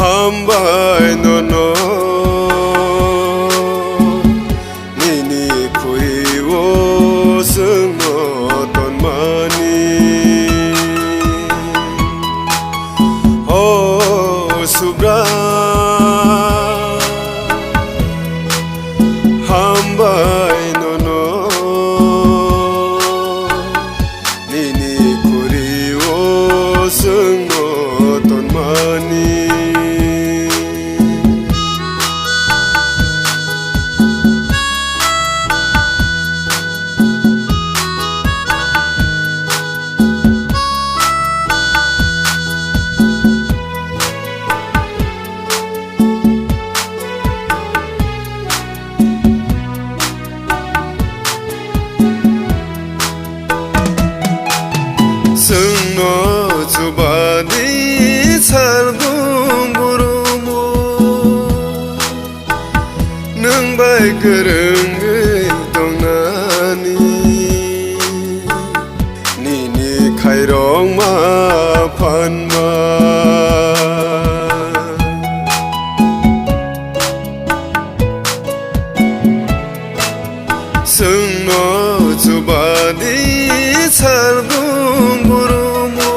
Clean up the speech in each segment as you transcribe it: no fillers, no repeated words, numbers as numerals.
hambai no no nini kui wo sung no ton mani oh subra hambai no no nini kui wo sung no ton mani Sungno zubadi salbung burumu nang bai kereng dong nani nini khairong ma phan ma Sungno zubadi salbung burumu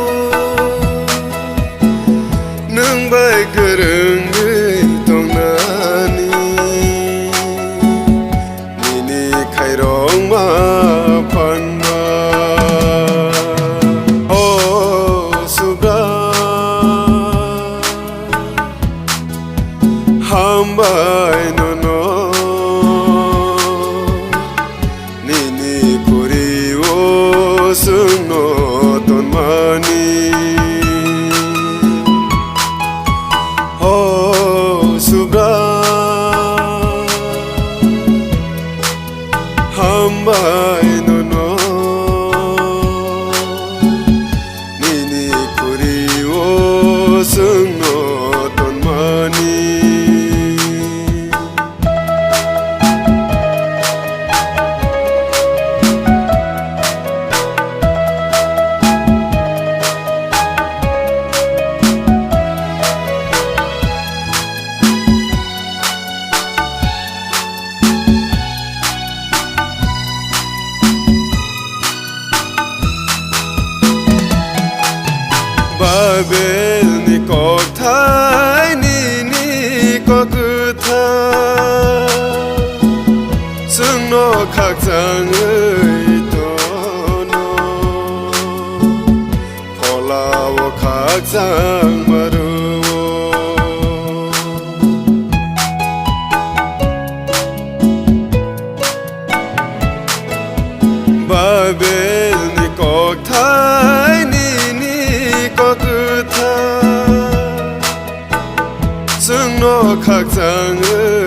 nang bai kereng dong nani nini khairong ma phan ma oh subra hambai no no nini kuri wo sung no ton mani oh subra hambai no no nini kuri wo sung no ton mani Babel ni kok thai ni kok thai sung no khak chang ơi to no phola wo khak chang maru Babel ni kok thai ni kok thai sung no khak chang ơi